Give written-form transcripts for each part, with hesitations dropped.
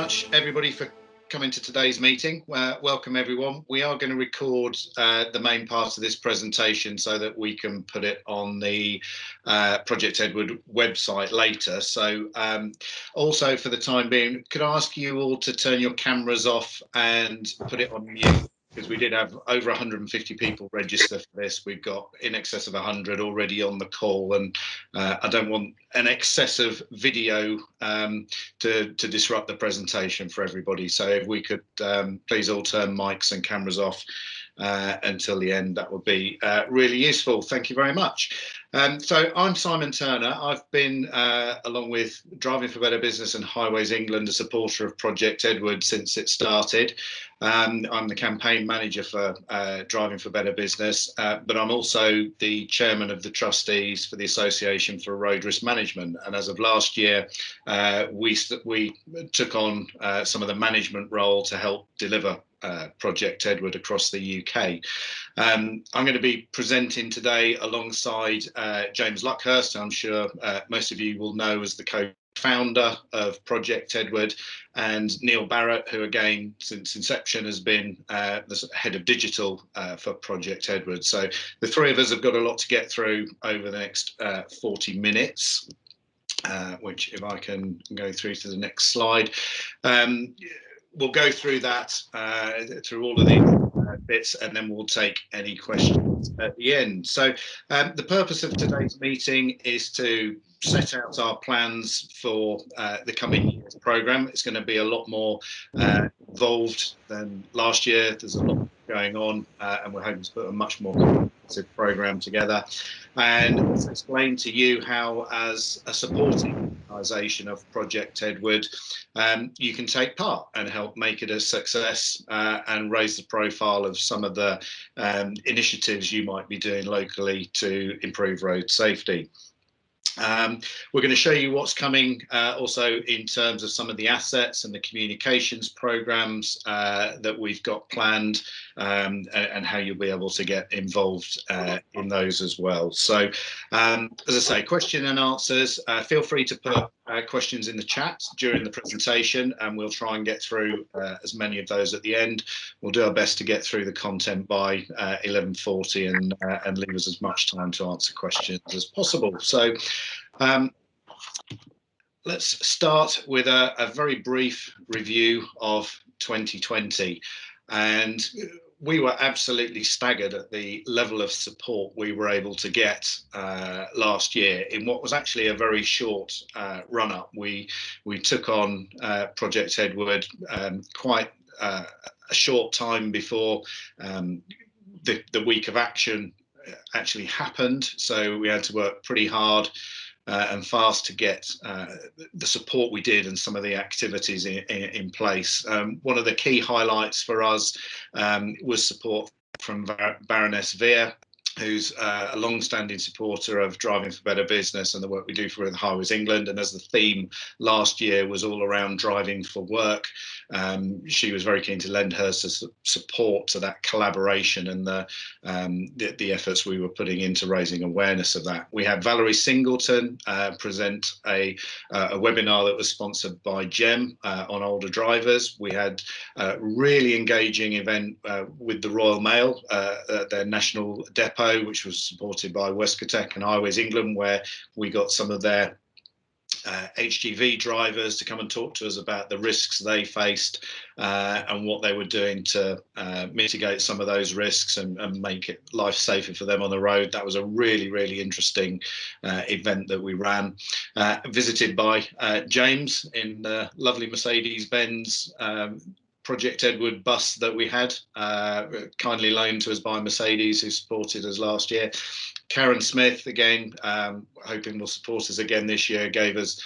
much, everybody, for coming to today's meeting. Welcome, everyone. We are going to record the main part of this presentation so that we can put it on the Project Edward website later. So also, for the time being, could I ask you all to turn your cameras off and put it on mute? Because we did have over 150 people register for this. We've got in excess of 100 already on the call, and I don't want an excess of video to disrupt the presentation for everybody. So if we could please all turn mics and cameras off until the end, that would be really useful. Thank you very much. So I'm Simon Turner. I've been, along with Driving for Better Business and Highways England, a supporter of Project Edward since it started. I'm the campaign manager for Driving for Better Business, but I'm also the chairman of the trustees for the Association for Road Risk Management. And as of last year, we took on some of the management role to help deliver Project Edward across the UK. I'm going to be presenting today alongside James Luckhurst. I'm sure most of you will know as the co-founder of Project Edward, and Neil Barrett, who again since inception has been the head of digital for Project Edward. So the three of us have got a lot to get through over the next 40 minutes, which, if I can go through to the next slide, we'll go through that, through all of the bits, and then we'll take any questions at the end. So the purpose of today's meeting is to set out our plans for the coming year's programme. It's going to be a lot more involved than last year. There's a lot going on, and we're hoping to put a much more comprehensive programme together, and also explain to you how, as a supporting organisation of Project Edward, you can take part and help make it a success, and raise the profile of some of the initiatives you might be doing locally to improve road safety. We're going to show you what's coming also in terms of some of the assets and the communications programs that we've got planned, and how you'll be able to get involved in those as well. So as I say, question and answers, feel free to put questions in the chat during the presentation, and we'll try and get through as many of those at the end. We'll do our best to get through the content by 11:40 and leave us as much time to answer questions as possible. So let's start with a very brief review of 2020. And we were absolutely staggered at the level of support we were able to get last year in what was actually a very short run-up. We took on Project Edward quite a short time before the week of action actually happened. So we had to work pretty hard and fast to get the support we did and some of the activities in place. One of the key highlights for us was support from Baroness Veer, who's a long-standing supporter of Driving for Better Business and the work we do for Highways England. And as the theme last year was all around driving for work, she was very keen to lend her support to that collaboration and the efforts we were putting into raising awareness of that. We had Valerie Singleton present a webinar that was sponsored by GEM on older drivers. We had a really engaging event with the Royal Mail at their national depot, which was supported by Westcotec and Highways England, where we got some of their HGV drivers to come and talk to us about the risks they faced and what they were doing to mitigate some of those risks and make it life safer for them on the road. That was a really, really interesting event that we ran. Visited by James in the lovely Mercedes-Benz Project Edward bus that we had, kindly loaned to us by Mercedes, who supported us last year. Karen Smith, again, hoping will support us again this year, gave us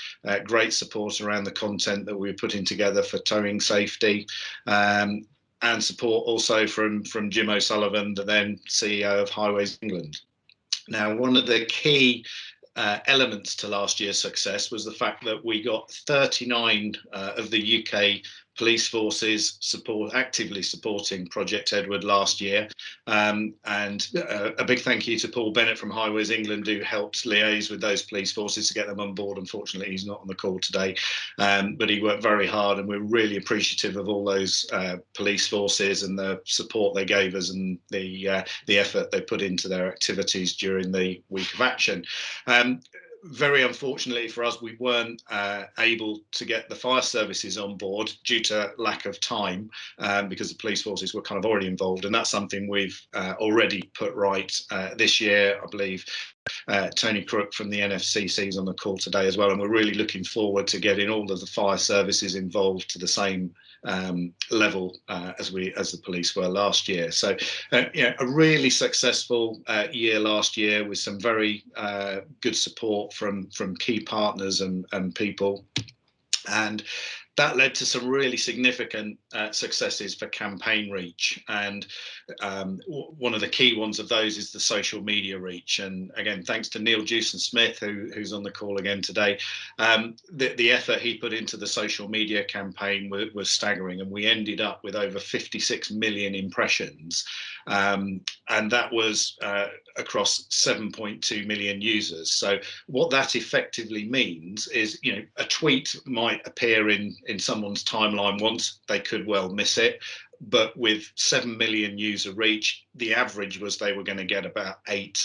great support around the content that we were putting together for towing safety, and support also from Jim O'Sullivan, the then CEO of Highways England. Now, one of the key elements to last year's success was the fact that we got 39 of the UK police forces actively supporting Project Edward last year. And a big thank you to Paul Bennett from Highways England, who helped liaise with those police forces to get them on board. Unfortunately, he's not on the call today, but he worked very hard, and we're really appreciative of all those police forces and the support they gave us and the effort they put into their activities during the week of action. Very unfortunately for us, we weren't able to get the fire services on board due to lack of time, because the police forces were kind of already involved, and that's something we've already put right this year. I believe Tony Crook from the NFCC is on the call today as well, and we're really looking forward to getting all of the fire services involved to the same level as the police were last year. So a really successful year last year, with some very good support from key partners and people, and that led to some really significant successes for campaign reach. And one of the key ones of those is the social media reach. And again, thanks to Neil Jewson-Smith, who's on the call again today. The effort he put into the social media campaign was staggering, and we ended up with over 56 million impressions. And that was across 7.2 million users. So what that effectively means is, a tweet might appear in someone's timeline once, they could well miss it. But with 7 million user reach, the average was they were going to get about 8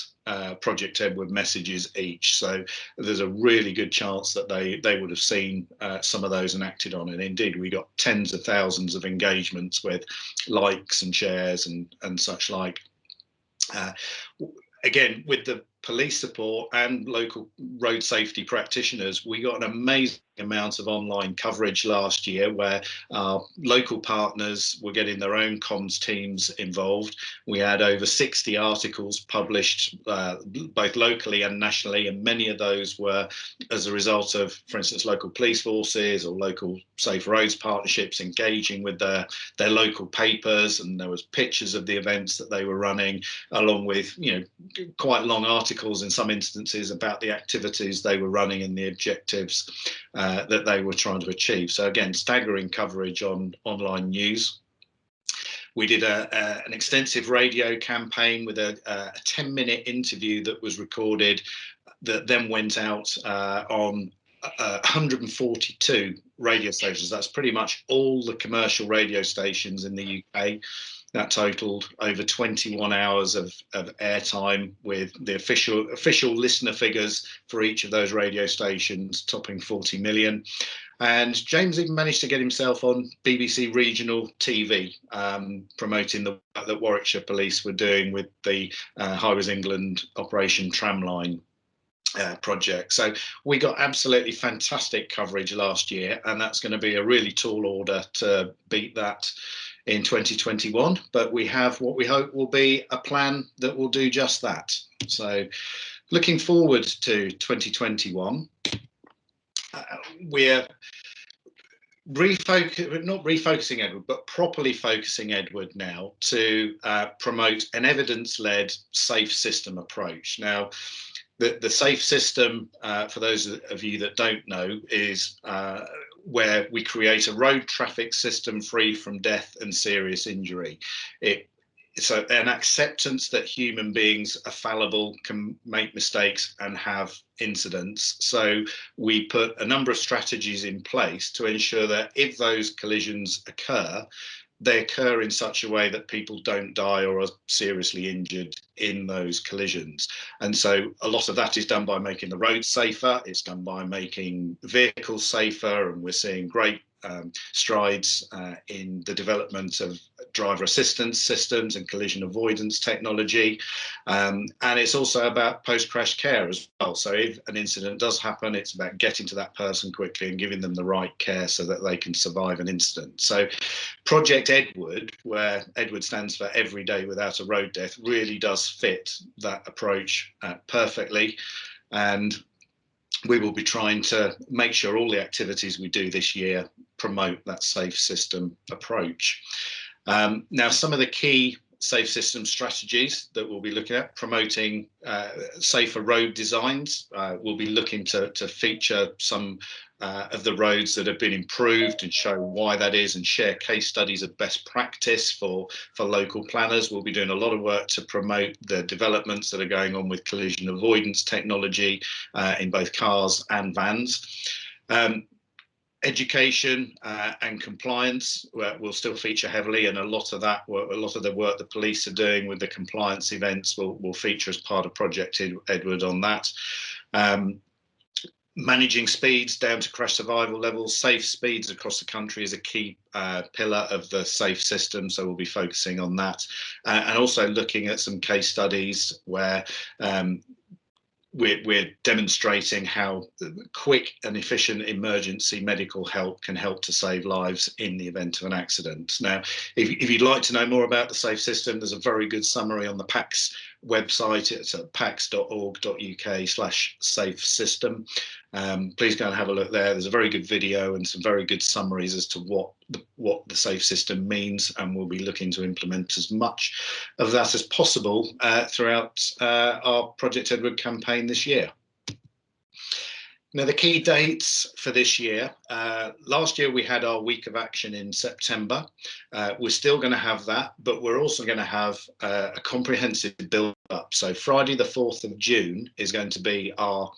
Project Edward messages each. So there's a really good chance that they would have seen some of those and acted on it. Indeed, we got tens of thousands of engagements with likes and shares and such like. Again, with the police support and local road safety practitioners, we got an amazing amount of online coverage last year, where our local partners were getting their own comms teams involved. We had over 60 articles published, both locally and nationally, and many of those were as a result of, for instance, local police forces or local safe roads partnerships engaging with their local papers, and there was pictures of the events that they were running, along with quite long articles in some instances about the activities they were running and the objectives that they were trying to achieve. So again, staggering coverage on online news. We did an extensive radio campaign with a 10-minute interview that was recorded, that then went out on 142 radio stations. That's pretty much all the commercial radio stations in the UK. That totaled over 21 hours of airtime, with the official listener figures for each of those radio stations topping 40 million. And James even managed to get himself on BBC regional TV, promoting the work that Warwickshire Police were doing with the Highways England Operation Tramline project. So we got absolutely fantastic coverage last year, and that's going to be a really tall order to beat that in 2021, but we have what we hope will be a plan that will do just that. So looking forward to 2021, we're not refocusing Edward, but properly focusing Edward now to promote an evidence-led safe system approach. Now, the safe system, for those of you that don't know, is where we create a road traffic system free from death and serious injury. It's an acceptance that human beings are fallible, can make mistakes and have incidents. So we put a number of strategies in place to ensure that if those collisions occur, they occur in such a way that people don't die or are seriously injured in those collisions. And so a lot of that is done by making the roads safer. It's done by making vehicles safer, and we're seeing great strides in the development of driver assistance systems and collision avoidance technology. And it's also about post-crash care as well. So if an incident does happen, it's about getting to that person quickly and giving them the right care so that they can survive an incident. So Project Edward, where Edward stands for Every Day Without a Road Death, really does fit that approach perfectly. And we will be trying to make sure all the activities we do this year promote that safe system approach. Now, some of the key safe system strategies that we'll be looking at: promoting safer road designs. We'll be looking to feature some of the roads that have been improved and show why that is, and share case studies of best practice for local planners. We'll be doing a lot of work to promote the developments that are going on with collision avoidance technology in both cars and vans. Education and compliance will still feature heavily, and a lot of the work the police are doing with the compliance events will feature as part of Project Edward on that. Managing speeds down to crash survival levels, safe speeds across the country is a key pillar of the SAFE system, so we'll be focusing on that, and also looking at some case studies where we're demonstrating how quick and efficient emergency medical help can help to save lives in the event of an accident. Now, if you'd like to know more about the SAFE system, there's a very good summary on the PACS website. It's at pacs.org.uk/safe system. Please go and have a look there. There's a very good video and some very good summaries as to what the SAFE system means, and we'll be looking to implement as much of that as possible throughout our Project Edward campaign this year. Now, the key dates for this year, last year we had our week of action in September. We're still going to have that, but we're also going to have a comprehensive build up. So Friday the 4th of June is going to be our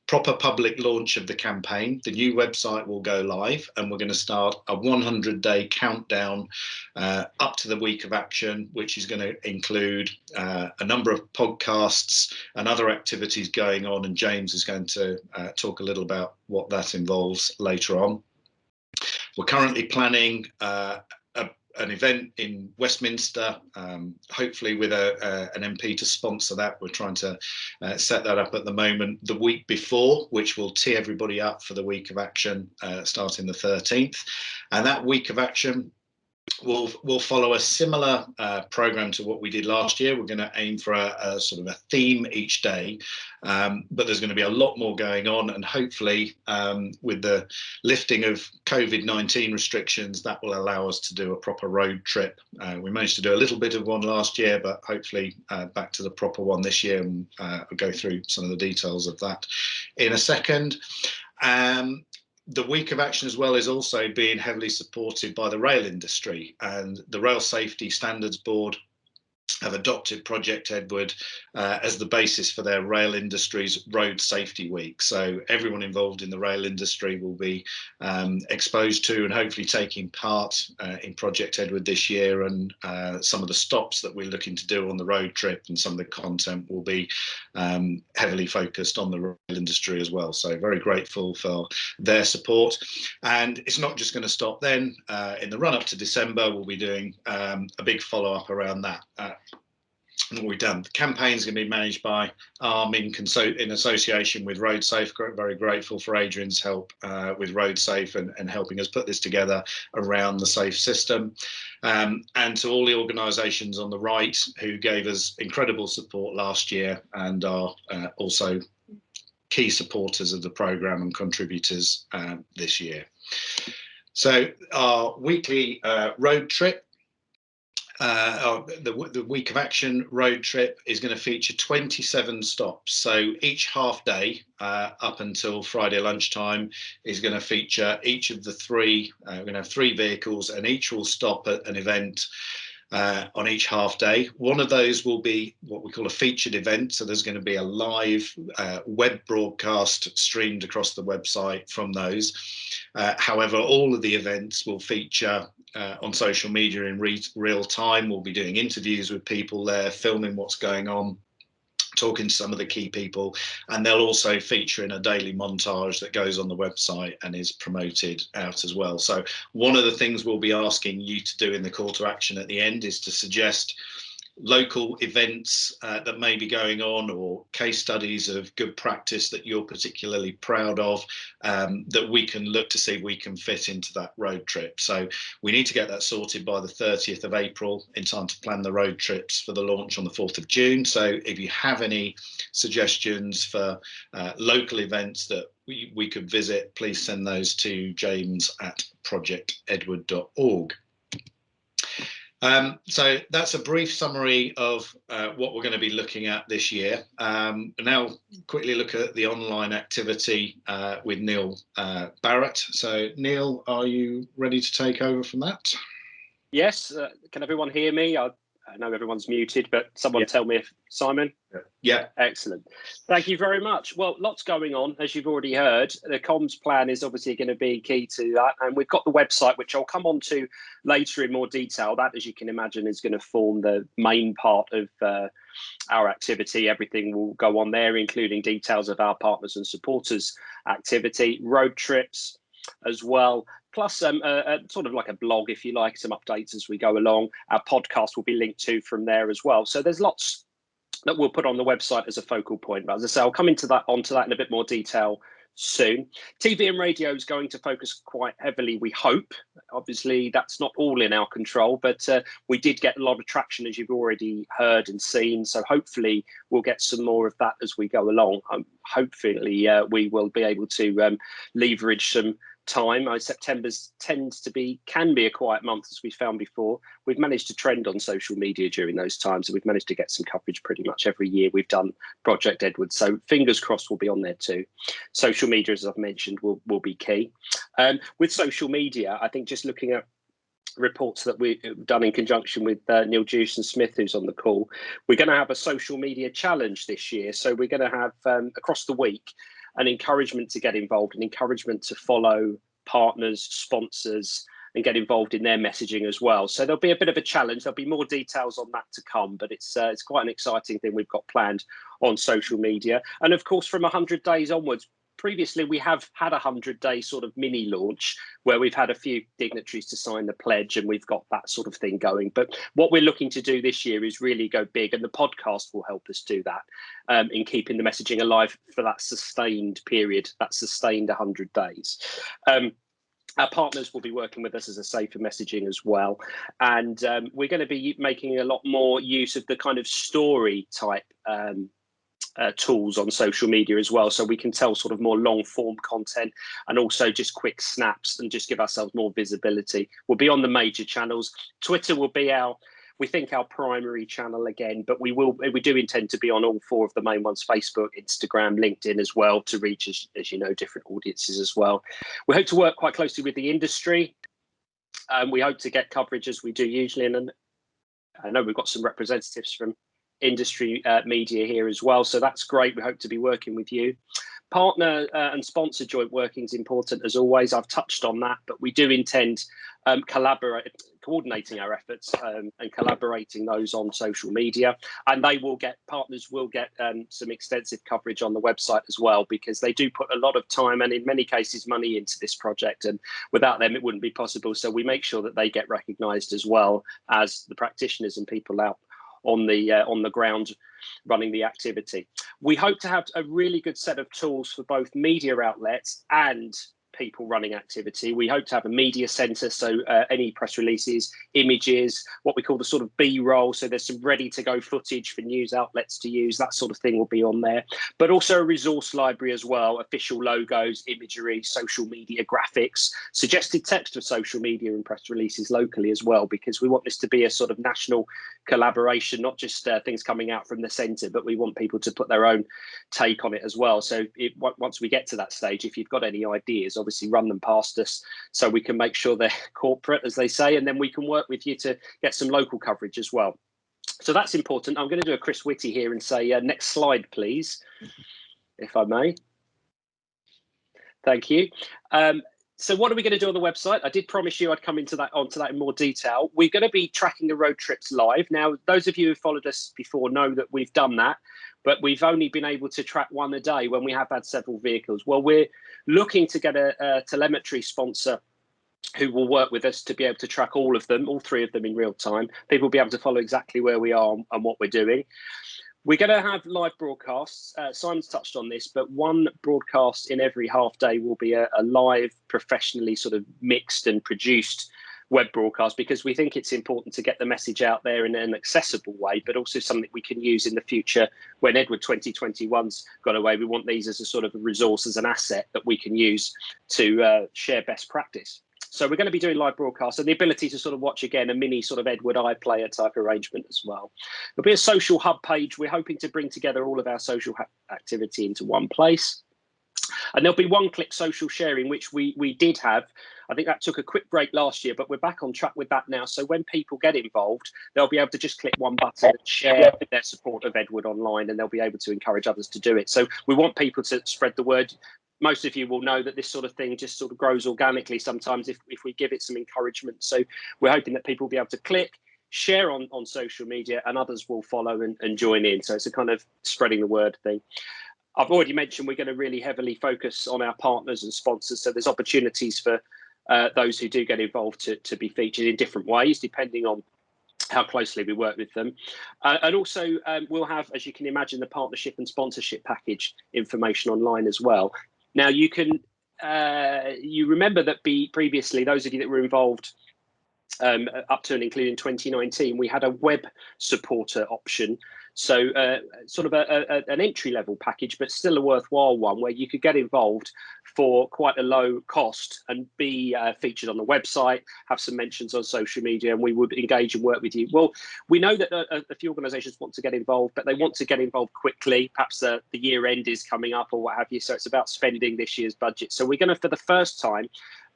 proper public launch of the campaign. The new website will go live, and we're going to start a 100-day countdown up to the week of action, which is going to include a number of podcasts and other activities going on, and James is going to talk a little about what that involves later on. We're currently planning an event in Westminster, hopefully with an MP to sponsor that. We're trying to set that up at the moment the week before, which will tee everybody up for the week of action starting the 13th. And that week of action will follow a similar program to what we did last year. We're going to aim for a sort of a theme each day, but there's going to be a lot more going on, and hopefully with the lifting of COVID-19 restrictions, that will allow us to do a proper road trip. We managed to do a little bit of one last year, but hopefully back to the proper one this year, and I'll go through some of the details of that in a second. The week of action as well is also being heavily supported by the rail industry, and the Rail Safety Standards Board have adopted Project Edward as the basis for their rail industry's Road Safety Week. So everyone involved in the rail industry will be exposed to and hopefully taking part in Project Edward this year, and some of the stops that we're looking to do on the road trip and some of the content will be heavily focused on the rail industry as well. So very grateful for their support. And it's not just going to stop then. In the run up to December, we'll be doing a big follow up around that. What we've done, the campaign is going to be managed by ARM in association with Road Safe. Very grateful for Adrian's help with Road Safe and helping us put this together around the SAFE system. And to all the organisations on the right who gave us incredible support last year and are also key supporters of the programme and contributors this year. So our weekly road trip, the week of action road trip is going to feature 27 stops. So each half day up until Friday lunchtime is going to feature each of the three. We're going to have 3 vehicles, and each will stop at an event on each half day. One of those will be what we call a featured event. So there's going to be a live web broadcast streamed across the website from those. However, all of the events will feature on social media in real time. We'll be doing interviews with people there, filming what's going on, talking to some of the key people, and they'll also feature in a daily montage that goes on the website and is promoted out as well. So one of the things we'll be asking you to do in the call to action at the end is to suggest local events that may be going on, or case studies of good practice that you're particularly proud of, that we can look to see if we can fit into that road trip. So we need to get that sorted by the 30th of April in time to plan the road trips for the launch on the 4th of June. So if you have any suggestions for local events that we could visit, please send those to james@projectedward.org. So that's a brief summary of what we're going to be looking at this year. Now, quickly look at the online activity with Neil Barrett. So, Neil, are you ready to take over from that? Yes. Can everyone hear me? I know everyone's muted, but someone tell me if Simon. Yeah. Excellent. Thank you very much. Well, lots going on, as you've already heard. The comms plan is obviously going to be key to that. And we've got the website, which I'll come on to later in more detail. That, as you can imagine, is going to form the main part of our activity. Everything will go on there, including details of our partners and supporters activity, road trips as well. Plus sort of like a blog, if you like, some updates as we go along. Our podcast will be linked to from there as well. So there's lots that we'll put on the website as a focal point. But as I say, I'll come onto that in a bit more detail soon. TV and radio is going to focus quite heavily, we hope. Obviously, that's not all in our control, but we did get a lot of traction, as you've already heard and seen. So hopefully we'll get some more of that as we go along. Hopefully we will be able to leverage some time. September can be a quiet month, as we found before. We've managed to trend on social media during those times, and we've managed to get some coverage pretty much every year we've done Project Edward. So fingers crossed we'll be on there too. Social media, as I've mentioned, will be key. With social media, I think just looking at reports that we've done in conjunction with Neil Jewson Smith, who's on the call, we're going to have a social media challenge this year. So we're going to have across the week an encouragement to get involved, an encouragement to follow partners, sponsors, and get involved in their messaging as well. So there'll be a bit of a challenge. There'll be more details on that to come, but it's quite an exciting thing we've got planned on social media. And of course, from 100 days onwards, previously we have had a 100-day sort of mini launch where we've had a few dignitaries to sign the pledge, and we've got that sort of thing going. But what we're looking to do this year is really go big, and the podcast will help us do that in keeping the messaging alive for that sustained period, that sustained 100 days. Our partners will be working with us, as I say, for messaging as well. And we're going to be making a lot more use of the kind of story type tools on social media as well, so we can tell sort of more long form content and also just quick snaps and just give ourselves more visibility. We'll be on the major channels. Twitter will be our primary channel again, but we do intend to be on all four of the main ones: Facebook, Instagram, LinkedIn as well, to reach, as you know, different audiences as well. We hope to work quite closely with the industry. We hope to get coverage, as we do usually, and I know we've got some representatives from industry media here as well, so that's great. We hope to be working with you. Partner and sponsor joint working is important, as always. I've touched on that, but we do intend coordinating our efforts and collaborating those on social media, and partners will get some extensive coverage on the website as well, because they do put a lot of time and in many cases money into this project, and without them it wouldn't be possible. So we make sure that they get recognised as well as the practitioners and people out on the ground running the activity. We hope to have a really good set of tools for both media outlets and people running activity. We hope to have a media centre, so any press releases, images, what we call the sort of B-roll, so there's some ready to go footage for news outlets to use, that sort of thing will be on there. But also a resource library as well, official logos, imagery, social media graphics, suggested text for social media and press releases locally as well, because we want this to be a sort of national collaboration, not just things coming out from the centre, but we want people to put their own take on it as well. So once we get to that stage, if you've got any ideas, obviously run them past us so we can make sure they're corporate, as they say, and then we can work with you to get some local coverage as well. So that's important. I'm going to do a Chris Whitty here and say next slide, please, if I may. Thank you. So what are we going to do on the website? I did promise you I'd come onto that in more detail. We're going to be tracking the road trips live. Now, those of you who followed us before know that we've done that, but we've only been able to track one a day when we have had several vehicles. Well, we're looking to get a telemetry sponsor who will work with us to be able to track all of them, all three of them in real time. People will be able to follow exactly where we are and what we're doing. We're going to have live broadcasts. Simon's touched on this, but one broadcast in every half day will be a live, professionally sort of mixed and produced web broadcast, because we think it's important to get the message out there in an accessible way, but also something we can use in the future when Edward 2021's gone away. We want these as a sort of a resource, as an asset that we can use to share best practice. So we're going to be doing live broadcasts and the ability to sort of watch again a mini sort of Edward iPlayer type arrangement as well. There'll be a social hub page. We're hoping to bring together all of our social activity into one place. And there'll be one-click social sharing, which we did have. I think that took a quick break last year, but we're back on track with that now. So when people get involved, they'll be able to just click one button and share their support of Edward online, and they'll be able to encourage others to do it. So we want people to spread the word. Most of you will know that this sort of thing just sort of grows organically sometimes if we give it some encouragement. So we're hoping that people will be able to click, share on social media, and others will follow and join in. So it's a kind of spreading the word thing. I've already mentioned we're going to really heavily focus on our partners and sponsors. So there's opportunities for those who do get involved to be featured in different ways, depending on how closely we work with them. And also we'll have, as you can imagine, the partnership and sponsorship package information online as well. Now you can, you remember that previously, those of you that were involved up to and including 2019, we had a web supporter option. So sort of an entry-level package, but still a worthwhile one where you could get involved for quite a low cost and be featured on the website, have some mentions on social media, and we would engage and work with you. Well, we know that a few organisations want to get involved, but they want to get involved quickly. Perhaps the year end is coming up or what have you, so it's about spending this year's budget. So we're going to, for the first time,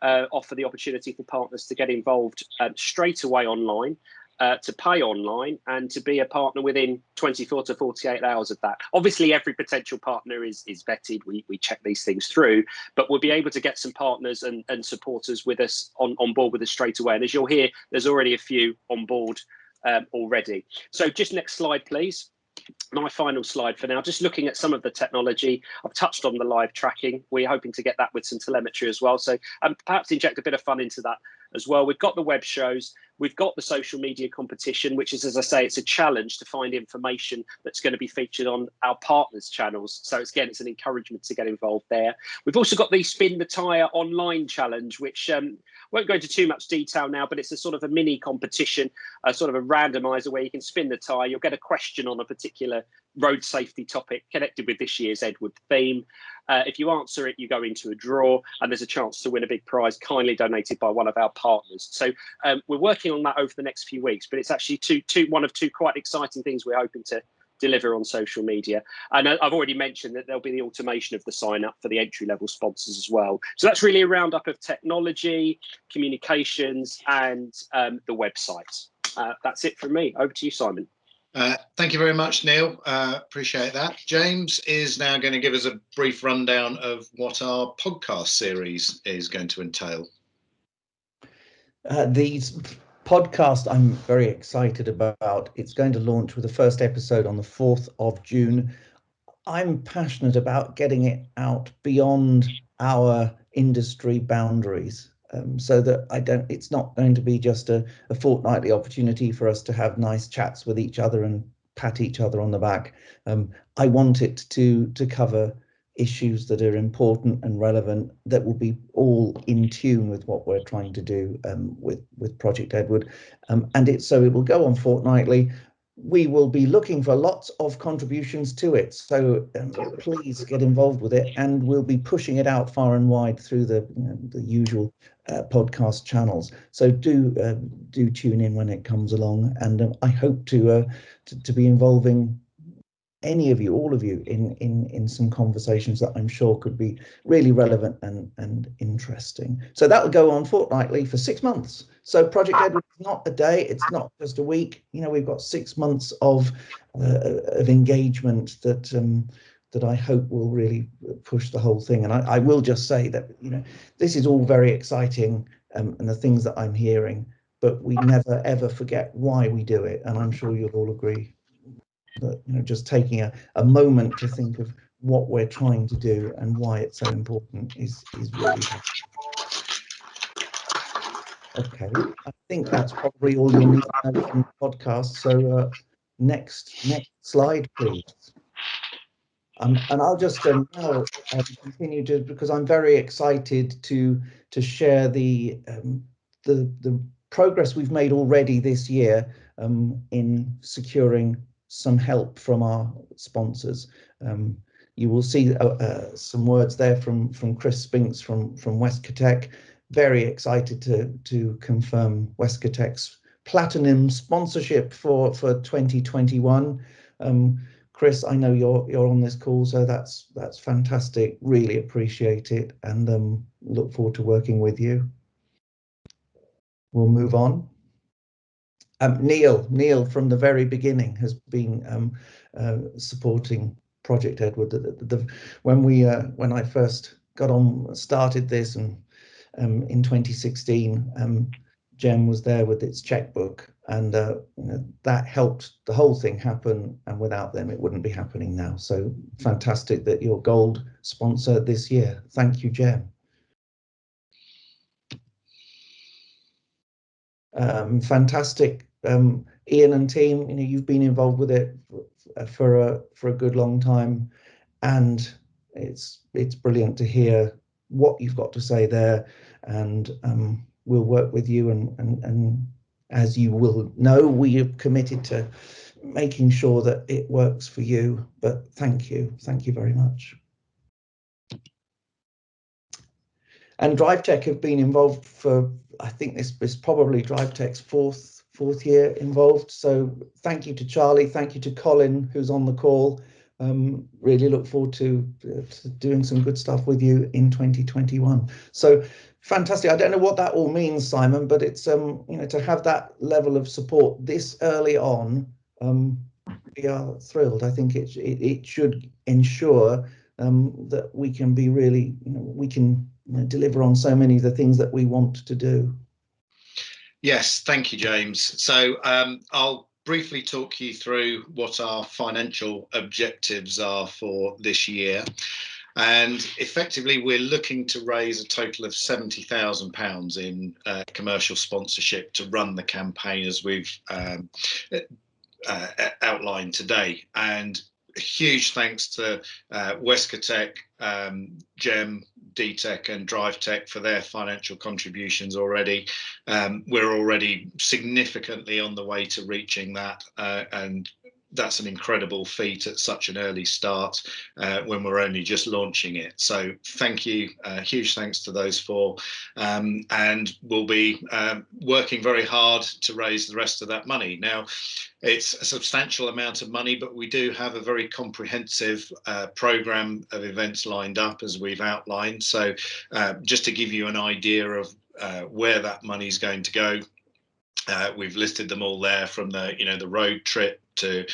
offer the opportunity for partners to get involved straight away online, to pay online, and to be a partner within 24 to 48 hours of that. Obviously, every potential partner is vetted. We check these things through, but we'll be able to get some partners and supporters with us on board with us straight away. And as you'll hear, there's already a few on board already. So just next slide, please. My final slide for now, just looking at some of the technology. I've touched on the live tracking. We're hoping to get that with some telemetry as well. So perhaps inject a bit of fun into that as well. We've got the web shows. We've got the social media competition, which is, as I say, it's a challenge to find information that's going to be featured on our partners' channels. So again, it's an encouragement to get involved there. We've also got the Spin the Tyre online challenge, which won't go into too much detail now, but it's a sort of a mini competition, a sort of a randomizer where you can spin the tyre. You'll get a question on a particular road safety topic connected with this year's Edward theme. If you answer it, you go into a draw, and there's a chance to win a big prize kindly donated by one of our partners. So we're working on that over the next few weeks, but it's actually one of two quite exciting things we're hoping to deliver on social media. And I've already mentioned that there'll be the automation of the sign up for the entry level sponsors as well. So that's really a roundup of technology, communications, and the website. That's it from me. Over to you, Simon. Thank you very much, Neil. Appreciate that. James is now going to give us a brief rundown of what our podcast series is going to entail. These podcast I'm very excited about. It's going to launch with the first episode on the 4th of June. I'm passionate about getting it out beyond our industry boundaries, so that it's not going to be just a fortnightly opportunity for us to have nice chats with each other and pat each other on the back. I want it to cover issues that are important and relevant, that will be all in tune with what we're trying to do with Project Edward. So it will go on fortnightly. We will be looking for lots of contributions to it, so please get involved with it, and we'll be pushing it out far and wide through the usual podcast channels. So do tune in when it comes along, and I hope to be involving any of you, all of you, in some conversations that I'm sure could be really relevant and interesting. So that will go on fortnightly for 6 months. So Project Edward is not a day, it's not just a week. We've got 6 months of engagement that I hope will really push the whole thing. And I will just say that this is all very exciting, and the things that I'm hearing, but we never ever forget why we do it. And I'm sure you'll all agree that just taking a moment to think of what we're trying to do and why it's so important is really helpful. Okay, I think that's probably all you'll need to know from the podcast. So next slide, please. And I'll just now continue to, because I'm very excited to share the progress we've made already this year in securing some help from our sponsors. You will see some words there from Chris Spinks from Westcotec. very excited to confirm Westcotec's platinum sponsorship for 2021. Chris, I know you're on this call, so that's fantastic. Really appreciate it, and look forward to working with you. We'll move on. Neil from the very beginning has been supporting Project Edward. When I first started this, and in 2016, Gem was there with its checkbook, and that helped the whole thing happen. And without them, it wouldn't be happening now. So fantastic that you're gold sponsor this year. Thank you, Gem. Fantastic. Ian and team, you've been involved with it for a good long time, and it's brilliant to hear what you've got to say there, and we'll work with you, and as you will know, we are committed to making sure that it works for you. But thank you very much. And DriveTech have been involved for, I think this is probably DriveTech's fourth year involved. So thank you to Charlie, thank you to Colin, who's on the call. Really look forward to doing some good stuff with you in 2021. So fantastic. I don't know what that all means, Simon, but it's to have that level of support this early on. We are thrilled. I think it should ensure that we can be really, we can deliver on so many of the things that we want to do. Yes, thank you, James. So I'll briefly talk you through what our financial objectives are for this year. And effectively, we're looking to raise a total of £70,000 in commercial sponsorship to run the campaign as we've outlined today. And a huge thanks to Westcotec, Gem, DTech and DriveTech for their financial contributions already. We're already significantly on the way to reaching that, and that's an incredible feat at such an early start when we're only just launching it. So thank you, huge thanks to those four, and we'll be working very hard to raise the rest of that money. Now, it's a substantial amount of money, but we do have a very comprehensive program of events lined up, as we've outlined. So just to give you an idea of where that money is going to go, we've listed them all there, from the road trip to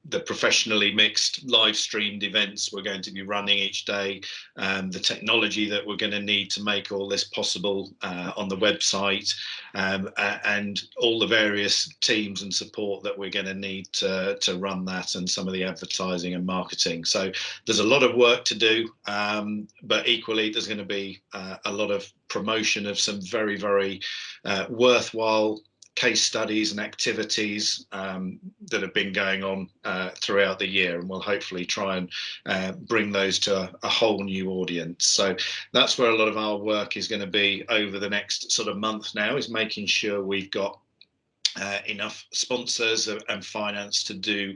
the professionally mixed live streamed events we're going to be running each day, the technology that we're going to need to make all this possible on the website, and all the various teams and support that we're going to need to run that, and some of the advertising and marketing. So there's a lot of work to do, but equally there's going to be a lot of promotion of some very, very worthwhile case studies and activities that have been going on throughout the year, and we'll hopefully try and bring those to a whole new audience. So that's where a lot of our work is going to be over the next sort of month now, is making sure we've got enough sponsors and finance to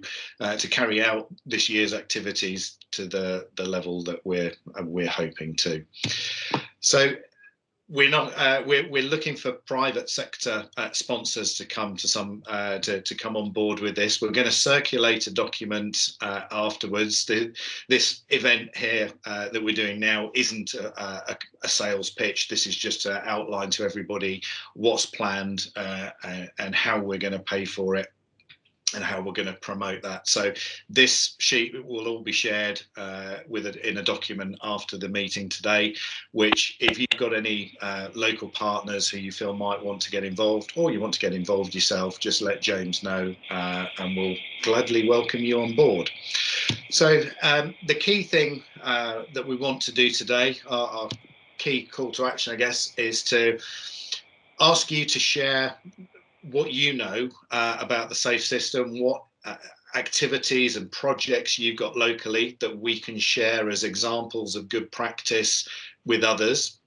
carry out this year's activities to the level that we're hoping to. So we're not. We're looking for private sector sponsors to come to come on board with this. We're going to circulate a document afterwards. This event here that we're doing now isn't a sales pitch. This is just to outline to everybody what's planned and how we're going to pay for it, and how we're going to promote that. So this sheet will all be shared in a document after the meeting today, which, if you've got any local partners who you feel might want to get involved, or you want to get involved yourself, just let James know, and we'll gladly welcome you on board. So the key thing that we want to do today, our key call to action, I guess, is to ask you to share what you know about the SAFE system, what activities and projects you've got locally that we can share as examples of good practice with others.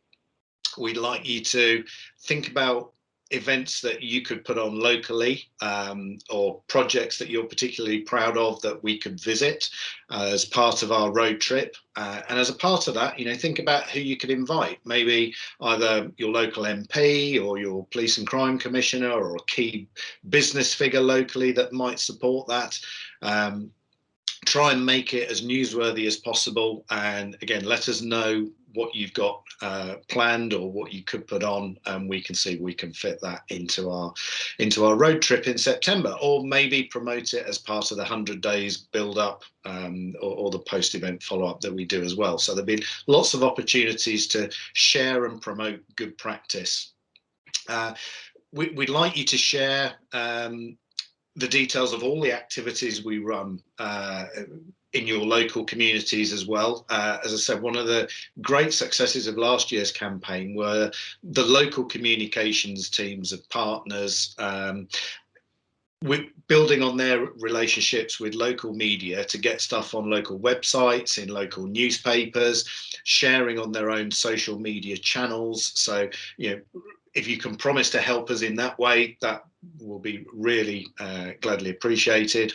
We'd like you to think about events that you could put on locally, or projects that you're particularly proud of that we could visit as part of our road trip. And as a part of that, think about who you could invite, maybe either your local MP or your police and crime commissioner or a key business figure locally that might support that. Try and make it as newsworthy as possible, and again, let us know what you've got planned or what you could put on, and we can see if we can fit that into our road trip in September, or maybe promote it as part of the 100 days build up, or the post event follow up that we do as well. So there'll be lots of opportunities to share and promote good practice. We'd like you to share the details of all the activities we run in your local communities as well. As I said, one of the great successes of last year's campaign were the local communications teams of partners, building on their relationships with local media to get stuff on local websites, in local newspapers, sharing on their own social media channels. So, if you can promise to help us in that way, that will be really gladly appreciated.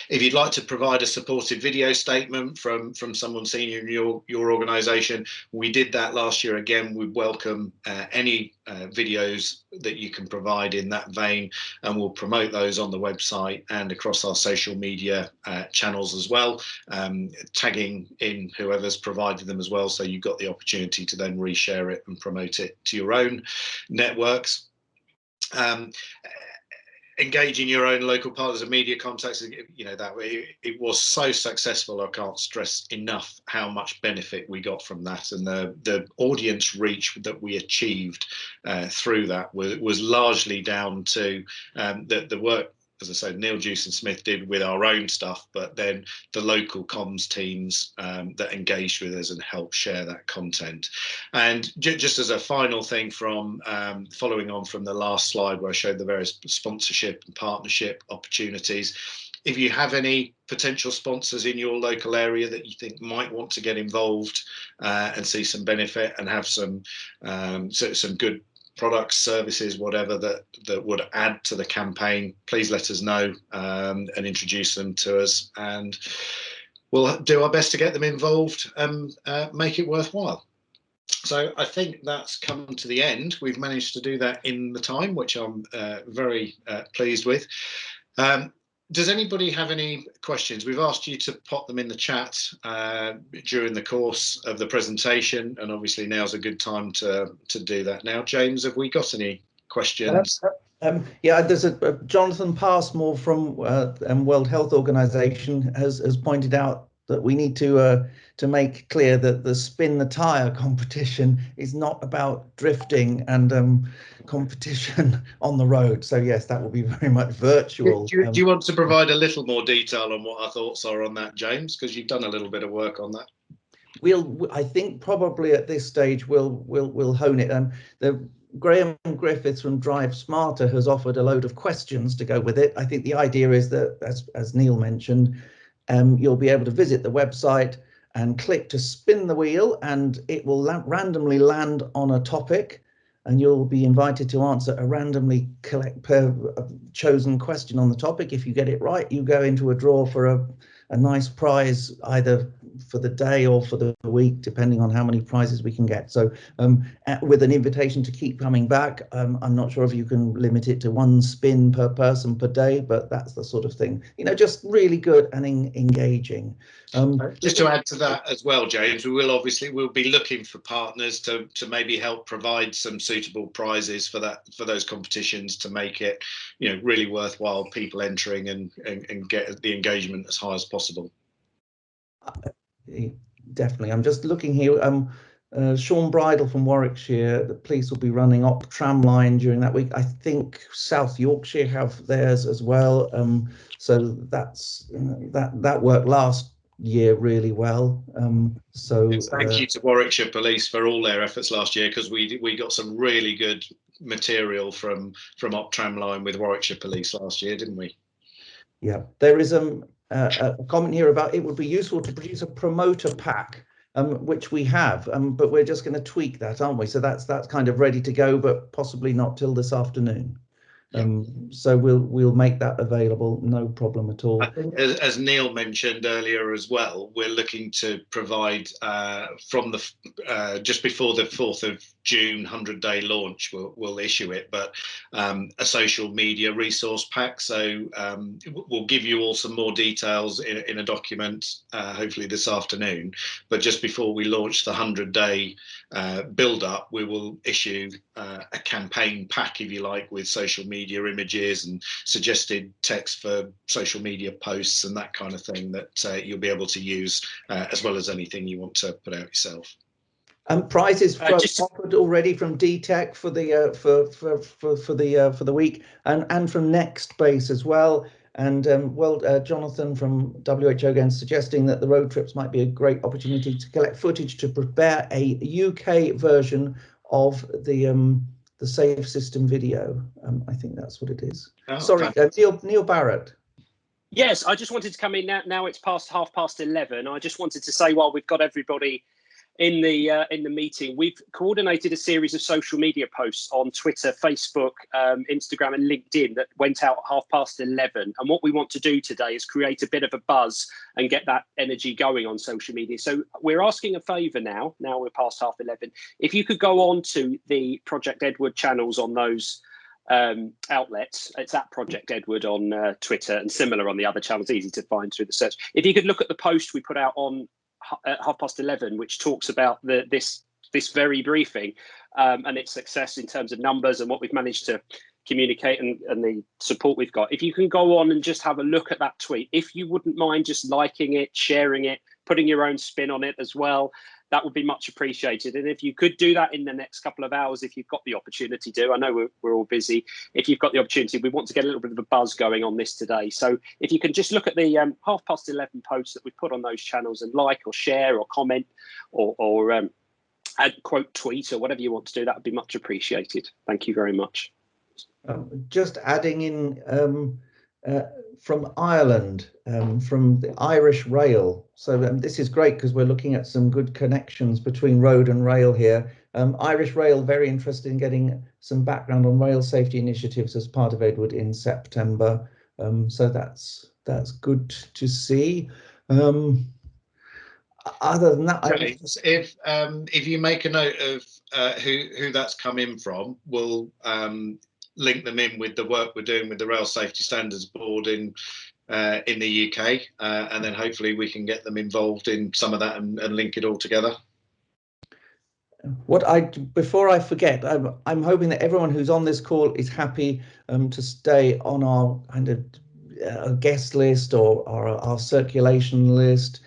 If you'd like to provide a supportive video statement from someone senior in your organisation, we did that last year again. We welcome any videos that you can provide in that vein, and we'll promote those on the website and across our social media channels as well, tagging in whoever's provided them as well, so you've got the opportunity to then reshare it and promote it to your own networks. Engaging your own local partners and media contacts, that way it was so successful. I can't stress enough how much benefit we got from that, and the audience reach that we achieved through that was largely down to the work, as I said, Neil Jewson Smith did with our own stuff, but then the local comms teams that engaged with us and helped share that content. And just as a final thing, from following on from the last slide where I showed the various sponsorship and partnership opportunities, if you have any potential sponsors in your local area that you think might want to get involved and see some benefit and have some good products, services, whatever that would add to the campaign, please let us know and introduce them to us, and we'll do our best to get them involved and make it worthwhile. So I think that's come to the end. We've managed to do that in the time, which I'm very pleased with. Does anybody have any questions? We've asked you to pop them in the chat during the course of the presentation, and obviously now's a good time to do that. Now, James, have we got any questions? Yeah, there's a Jonathan Passmore from World Health Organization has pointed out that we need to make clear that the spin the tire competition is not about drifting and competition on the road. So yes, that will be very much virtual. Do you want to provide a little more detail on what our thoughts are on that, James? Because you've done a little bit of work on that. I think probably at this stage we'll hone it. The Graham Griffiths from Drive Smarter has offered a load of questions to go with it. I think the idea is that, as Neil mentioned, you'll be able to visit the website and click to spin the wheel, and it will randomly land on a topic, and you'll be invited to answer a randomly chosen question on the topic. If you get it right, you go into a draw for a nice prize, either for the day or for the week, depending on how many prizes we can get. So with an invitation to keep coming back. I'm not sure if you can limit it to one spin per person per day, but that's the sort of thing, just really good and engaging. Just to add to that as well, James, we'll be looking for partners to maybe help provide some suitable prizes for those competitions, to make it really worthwhile people entering and get the engagement as high as possible. Definitely. I'm just looking here. Sean Bridle from Warwickshire, the police will be running up tramline during that week. I think South Yorkshire have theirs as well. So that worked last year really well. Thank you to Warwickshire Police for all their efforts last year, because we got some really good material from up tramline with Warwickshire Police last year, didn't we? Yeah, there is a comment here about it would be useful to produce a promoter pack which we have, but we're just going to tweak that, aren't we? So that's kind of ready to go, but possibly not till this afternoon. So we'll make that available, no problem at all. I think, as Neil mentioned earlier as well, we're looking to provide from the just before the 4th of June 100-day launch, we'll issue it, but a social media resource pack. So we'll give you all some more details in a document, hopefully this afternoon. But just before we launch the 100-day build-up, we will issue a campaign pack, if you like, with social media images and suggested text for social media posts and that kind of thing that you'll be able to use, as well as anything you want to put out yourself. And prizes offered already from DTEC for the for the week, and from Next Base as well. And Jonathan from WHO again suggesting that the road trips might be a great opportunity to collect footage to prepare a UK version of the Safe System video. I think that's what it is. Oh, sorry, Neil Barrett. Yes, I just wanted to come in now. Now it's past 11:30. I just wanted to say, while we've got everybody in the meeting, we've coordinated a series of social media posts on Twitter, Facebook, Instagram and LinkedIn that went out at 11:30. And what we want to do today is create a bit of a buzz and get that energy going on social media. So we're asking a favour now we're past 11:30. If you could go on to the Project Edward channels on those outlets. It's at Project Edward on Twitter, and similar on the other channels, easy to find through the search. If you could look at the post we put out on at 11:30, which talks about this very briefing and its success in terms of numbers and what we've managed to communicate and the support we've got. If you can go on and just have a look at that tweet, if you wouldn't mind just liking it, sharing it, putting your own spin on it as well, that would be much appreciated. And if you could do that in the next couple of hours, if you've got the opportunity to, I know we're all busy. If you've got the opportunity, we want to get a little bit of a buzz going on this today. So if you can just look at the 11:30 posts that we put on those channels and like or share or comment or add quote tweet or whatever you want to do, that would be much appreciated. Thank you very much. Just adding in from Ireland, from the Irish Rail. So this is great because we're looking at some good connections between road and rail here. Irish Rail, very interested in getting some background on rail safety initiatives as part of Edward in September. So that's good to see. Other than that, James, if you make a note of who that's come in from, we'll link them in with the work we're doing with the Rail Safety Standards Board in the UK, and then hopefully we can get them involved in some of that and link it all together. Before I forget, I'm hoping that everyone who's on this call is happy to stay on our kind of guest list or our circulation list,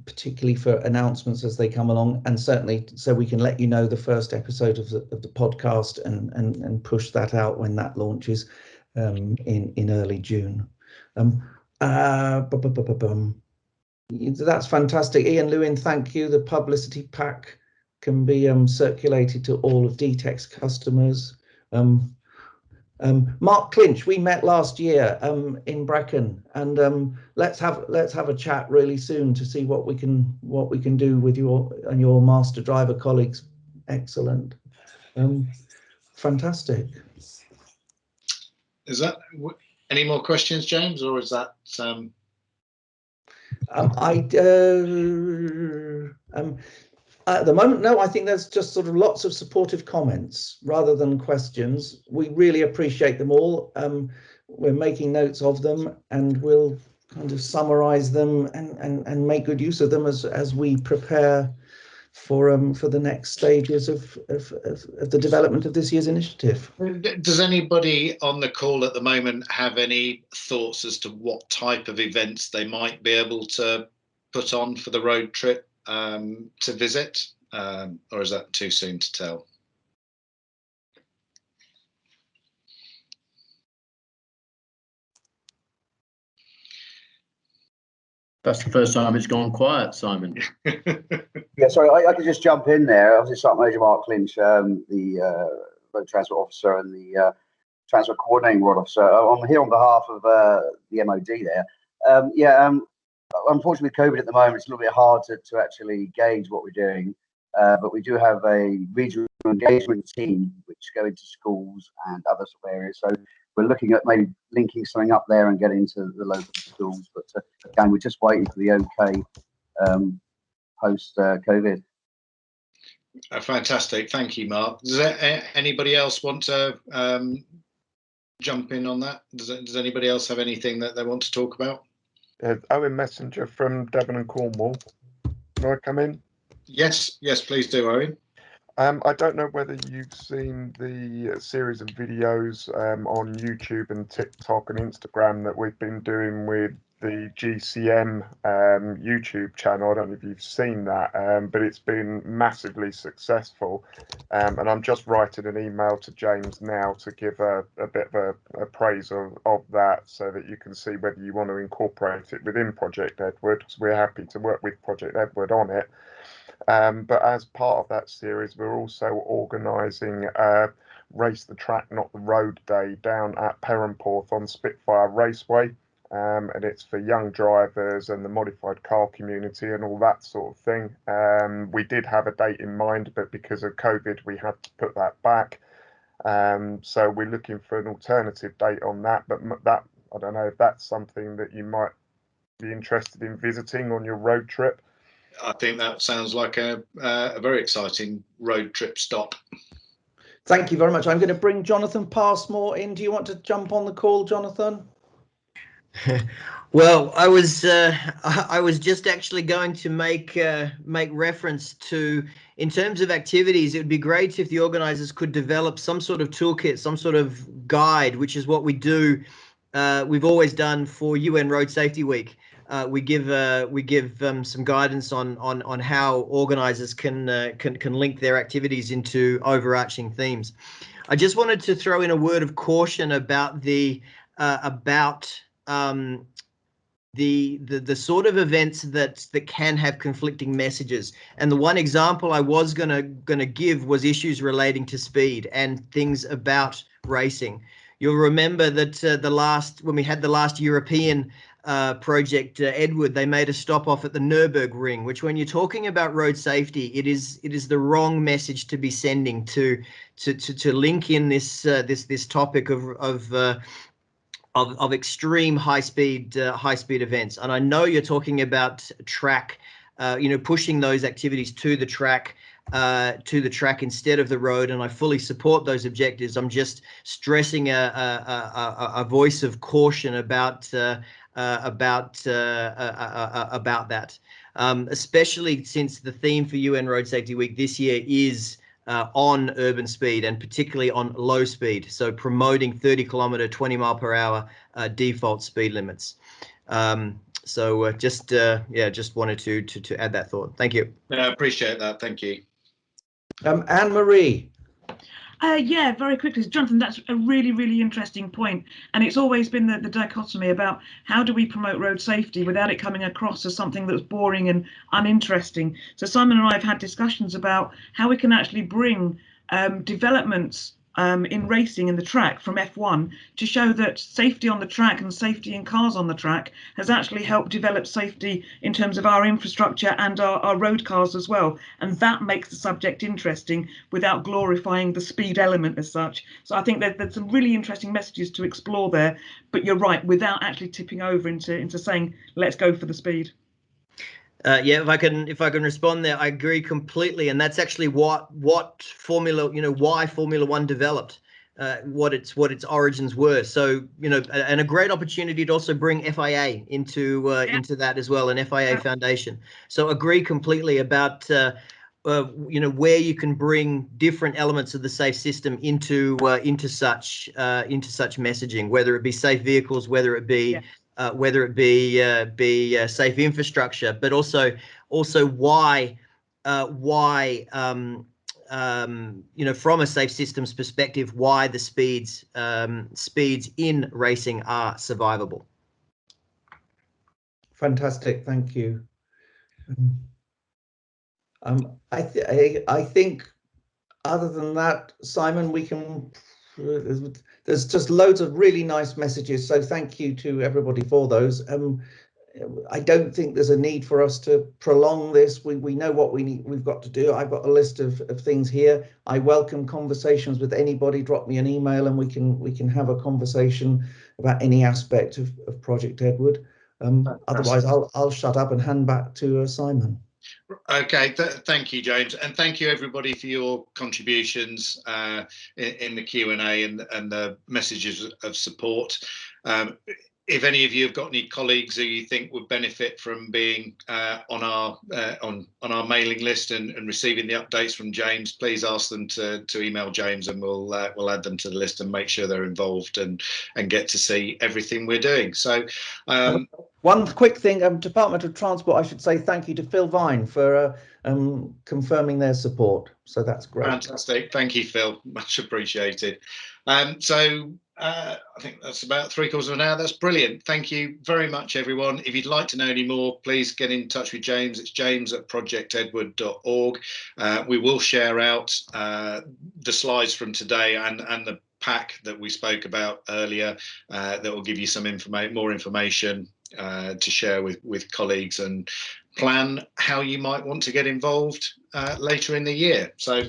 particularly for announcements as they come along, and certainly so we can let you know the first episode of the podcast and push that out when that launches in early June. That's fantastic. Ian Lewin, thank you. The publicity pack can be circulated to all of DTEC's customers. Mark Clinch, we met last year in Brecon, and let's have a chat really soon to see what we can do with you and your master driver colleagues. Excellent, fantastic. Is that any more questions, James, or is that? At the moment, no, I think there's just sort of lots of supportive comments rather than questions. We really appreciate them all. We're making notes of them, and we'll kind of summarize them and make good use of them as we prepare for the next stages of the development of this year's initiative. Does anybody on the call at the moment have any thoughts as to what type of events they might be able to put on for the road trip to visit, or is that too soon to tell? That's the first time it's gone quiet, Simon. Yeah, sorry, I could just jump in there. Obviously, Sergeant Major Mark Clinch, the Road Transport Officer and the Transport Coordinating Road Officer. I'm here on behalf of the MOD there. unfortunately, with COVID at the moment, it's a little bit hard to actually gauge what we're doing. But we do have a regional engagement team which go into schools and other sort of areas. So we're looking at maybe linking something up there and getting into the local schools. But again, we're just waiting for the OK post COVID. Fantastic, thank you, Mark. Does anybody else want to jump in on that? Does anybody else have anything that they want to talk about? Owen Messenger from Devon and Cornwall. Can I come in? Yes, please do, Owen. I don't know whether you've seen the series of videos on YouTube and TikTok and Instagram that we've been doing with the GCM YouTube channel. I don't know if you've seen that, but it's been massively successful. And I'm just writing an email to James now to give a bit of a praise of that, so that you can see whether you want to incorporate it within Project Edward. We're happy to work with Project Edward on it. But as part of that series, we're also organising Race the Track, Not the Road Day down at Perranporth on Spitfire Raceway. And it's for young drivers and the modified car community and all that sort of thing. We did have a date in mind, but because of COVID, we had to put that back. So we're looking for an alternative date on that. But that, I don't know if that's something that you might be interested in visiting on your road trip. I think that sounds like a very exciting road trip stop. Thank you very much. I'm going to bring Jonathan Passmore in. Do you want to jump on the call, Jonathan? Well, I was just actually going to make reference to, in terms of activities, it would be great if the organisers could develop some sort of toolkit, some sort of guide, which is what we do. We've always done for UN Road Safety Week. We give some guidance on how organisers can link their activities into overarching themes. I just wanted to throw in a word of caution about the sort of events that can have conflicting messages. And the one example I was gonna give was issues relating to speed and things about racing. You'll remember that when we had the last European Project Edward, they made a stop off at the Nürburgring, which, when you're talking about road safety, it is the wrong message to be sending to link in this topic of extreme high speed events. And I know you're talking about track, pushing those activities to the track instead of the road, and I fully support those objectives. I'm just stressing a voice of caution about that, especially since the theme for UN Road Safety Week this year is on urban speed, and particularly on low speed, so promoting 30-kilometre, 20-mile-per-hour default speed limits. So just wanted to add that thought. Thank you. I appreciate that. Thank you. Anne-Marie. Yeah, very quickly, Jonathan, that's a really, really interesting point. And it's always been the dichotomy about how do we promote road safety without it coming across as something that's boring and uninteresting. So Simon and I have had discussions about how we can actually bring developments in racing in the track from F1 to show that safety on the track and safety in cars on the track has actually helped develop safety in terms of our infrastructure and our road cars as well. And that makes the subject interesting without glorifying the speed element as such. So I think that there's some really interesting messages to explore there, but you're right, without actually tipping over into saying, let's go for the speed. Yeah, if I can respond there, I agree completely, and that's actually why Formula One developed, what its origins were. So and a great opportunity to also bring FIA into that as well, an FIA foundation. So agree completely about where you can bring different elements of the safe system into such messaging, whether it be safe vehicles, whether it be safe infrastructure, but also why from a safe systems perspective, why the speeds in racing are survivable. Fantastic, thank you. I think other than that, Simon, we can. There's just loads of really nice messages, so thank you to everybody for those. I don't think there's a need for us to prolong this. We know what we've got to do. I've got a list of things here. I welcome conversations with anybody. Drop me an email and we can have a conversation about any aspect of Project Edward. Otherwise, I'll shut up and hand back to Simon. Okay, thank you, James, and thank you everybody for your contributions in the Q&A and the messages of support. If any of you have got any colleagues who you think would benefit from being on our mailing list and receiving the updates from James, please ask them to email James, and we'll add them to the list and make sure they're involved and get to see everything we're doing. So. One quick thing, Department of Transport, I should say thank you to Phil Vine for confirming their support. So that's great. Fantastic. Thank you, Phil. Much appreciated. So I think that's about 3/4 of an hour. That's brilliant. Thank you very much, everyone. If you'd like to know any more, please get in touch with James. It's james@projectedward.org. We will share out the slides from today and the pack that we spoke about earlier that will give you some more information to share with colleagues and plan how you might want to get involved later in the year. So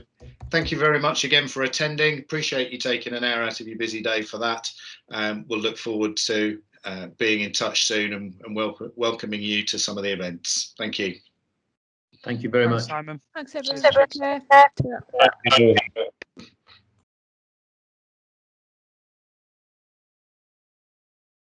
thank you very much again for attending. Appreciate you taking an hour out of your busy day for that. We'll look forward to being in touch soon and welcoming you to some of the events. Thank you. Thank you very much. Simon. Thanks everyone. Take care.